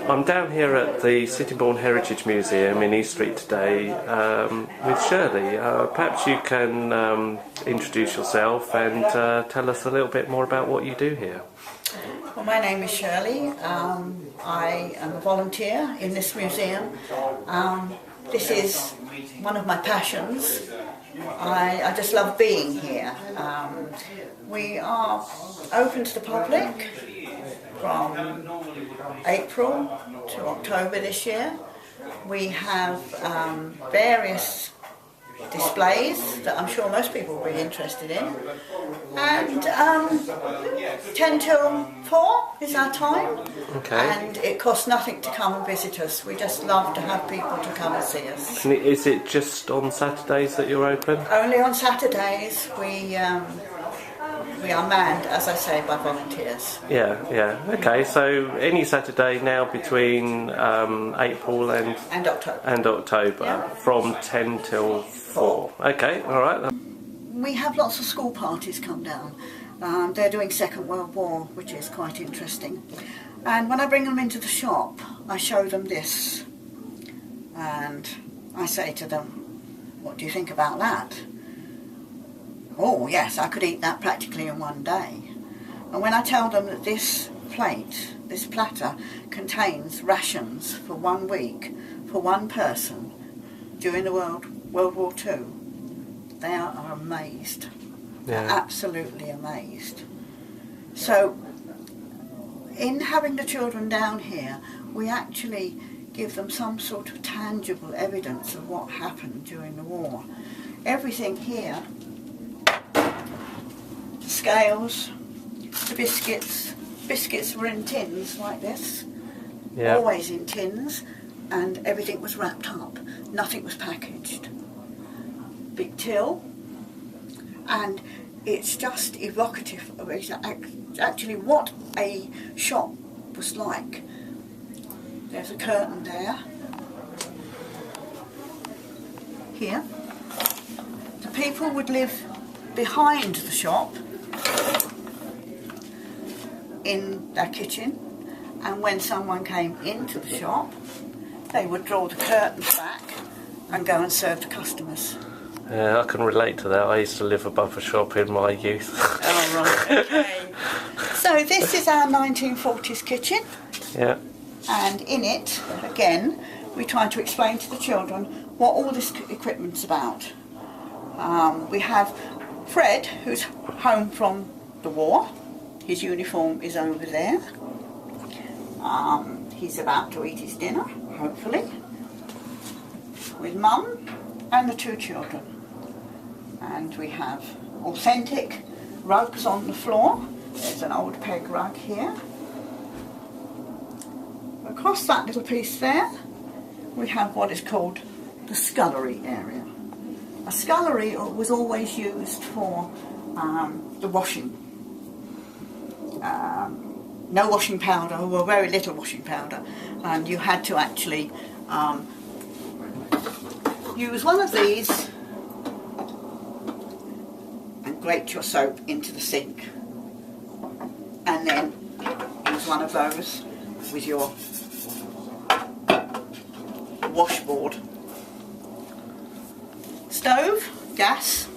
I'm down here at the Sittingbourne Heritage Museum in East Street today with Shirley. Perhaps you can introduce yourself and tell us a little bit more about what you do here. Well, my name is Shirley. I am a volunteer in this museum. This is one of my passions. I just love being here. We are open to the public from April to October this year. We have various displays that I'm sure most people will be interested in, and 10 till 4 is our time. Okay. And it costs nothing to come and visit us. We just love to have people to come and see us. And is it just on Saturdays that you're open? Only on Saturdays. We are manned, as I say, by volunteers. Yeah. Okay, so any Saturday now between April and October Yeah. from 10 till 4. Okay, all right. We have lots of school parties come down. They're doing Second World War, which is quite interesting. And when I bring them into the shop, I show them this. And I say to them, what do you think about that? Oh yes, I could eat that practically in one day. And when I tell them that this plate, this platter, contains rations for 1 week for one person during the World War II, they are amazed. Yeah. They're absolutely amazed. So, in having the children down here, we actually give them some sort of tangible evidence of what happened during the war. Everything here, the scales, the biscuits were in tins like this, always in tins, and everything was wrapped up, nothing was packaged. Big till, and it's just evocative of actually what a shop was like. There's a curtain there. Here. The people would live behind the shop in their kitchen, and when someone came into the shop, they would draw the curtains back and go and serve the customers. I can relate to that. I used to live above a shop in my youth. Oh, right, okay. So this is our 1940s kitchen. Yeah. And in it, again, we try to explain to the children what all this equipment's about. We have Fred, who's home from the war. His uniform is over there. He's about to eat his dinner, hopefully, with Mum and the 2 children. And we have authentic rugs on the floor. There's an old peg rug here. Across that little piece there, we have what is called the scullery area. A scullery was always used for the washing. No washing powder, or very little washing powder, and you had to actually use one of these and grate your soap into the sink, and then use one of those with your washboard. Stove, gas,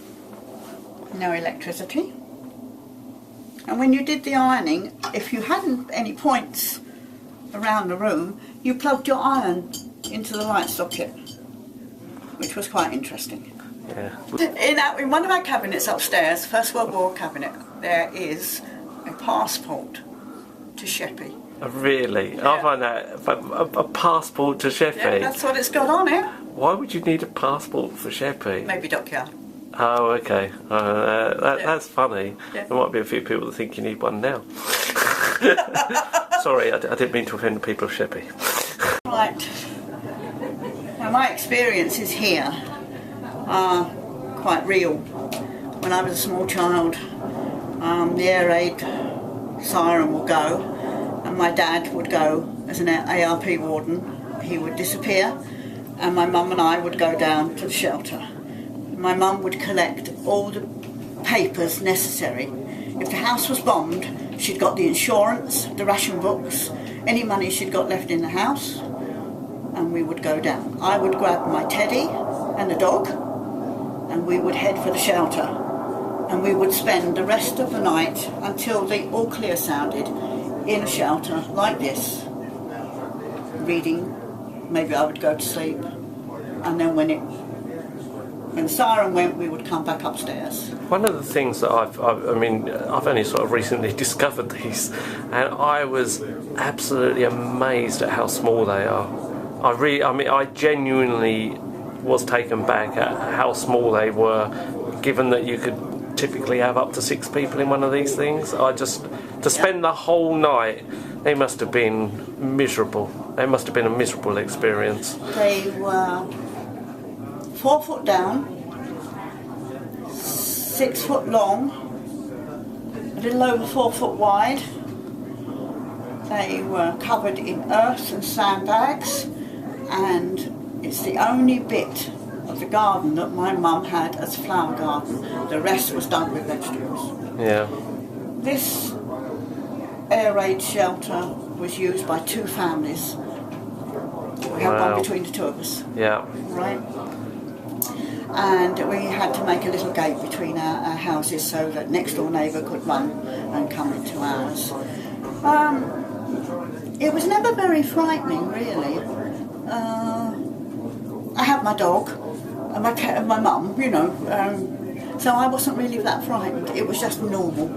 no electricity. And when you did the ironing, if you hadn't any points around the room, you plugged your iron into the light socket, which was quite interesting. Yeah. In one of our cabinets upstairs, First World War cabinet, there is a passport to Sheppey. Really? Yeah. I find that a passport to Sheppey. Yeah, that's what it's got on it. Why would you need a passport for Sheppey? Maybe dockyard. Oh, okay. That's funny. Yeah. There might be a few people that think you need one now. Sorry, I didn't mean to offend the people of Sheppey. Right. Now, my experiences here are quite real. When I was a small child, the air raid siren would go, and my dad would go as an ARP warden. He would disappear, and my mum and I would go down to the shelter. My mum would collect all the papers necessary. If the house was bombed, she'd got the insurance, the ration books, any money she'd got left in the house, and we would go down. I would grab my teddy and the dog, and we would head for the shelter. And we would spend the rest of the night until the all clear sounded in a shelter like this, reading. Maybe I would go to sleep, and then when the siren went, we would come back upstairs. One of the things that I've only sort of recently discovered these, and I was absolutely amazed at how small they are. I genuinely was taken back at how small they were, given that you could typically have up to 6 people in one of these things. To spend the whole night, they must have been miserable. They must have been a miserable experience. They were 4 foot down, 6 foot long, a little over 4 foot wide. They were covered in earth and sandbags, and it's the only bit of the garden that my mum had as a flower garden. The rest was done with vegetables. Yeah. This air raid shelter was used by 2 families. We had one between the 2 of us. Yeah. Right? And we had to make a little gate between our houses so that next door neighbour could run and come into ours. It was never very frightening, really. I had my dog and my cat and my mum, so I wasn't really that frightened. It was just normal.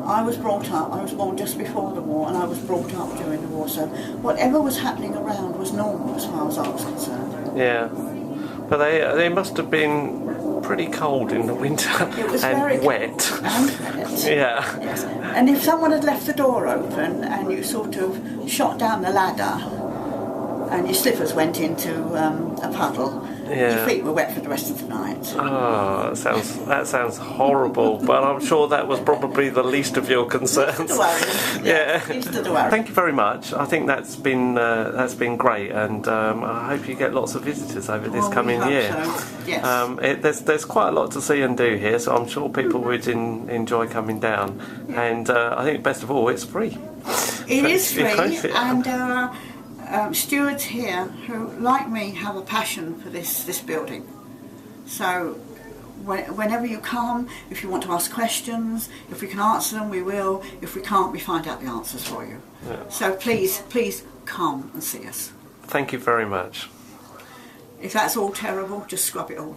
I was born just before the war, and I was brought up during the war, so whatever was happening around was normal as far as I was concerned. Yeah. But they must have been pretty cold in the winter. It was and very wet. Cold and wet. Yeah. Yes. And if someone had left the door open and you sort of shot down the ladder and your slippers went into a puddle, your feet were wet for the rest of the night. Oh, that sounds horrible, but I'm sure that was probably the least of your concerns. Least of the worry. Yeah. Least of the worry. Thank you very much. I think that's been great, and I hope you get lots of visitors over this coming year. So. Yes. There's quite a lot to see and do here, so I'm sure people would enjoy coming down. And I think best of all, it's free. It is free, and there are stewards here who, like me, have a passion for this building. So whenever you come, if you want to ask questions, if we can answer them, we will. If we can't, we find out the answers for you. Yeah. So please come and see us. Thank you very much. If that's all terrible, just scrub it all.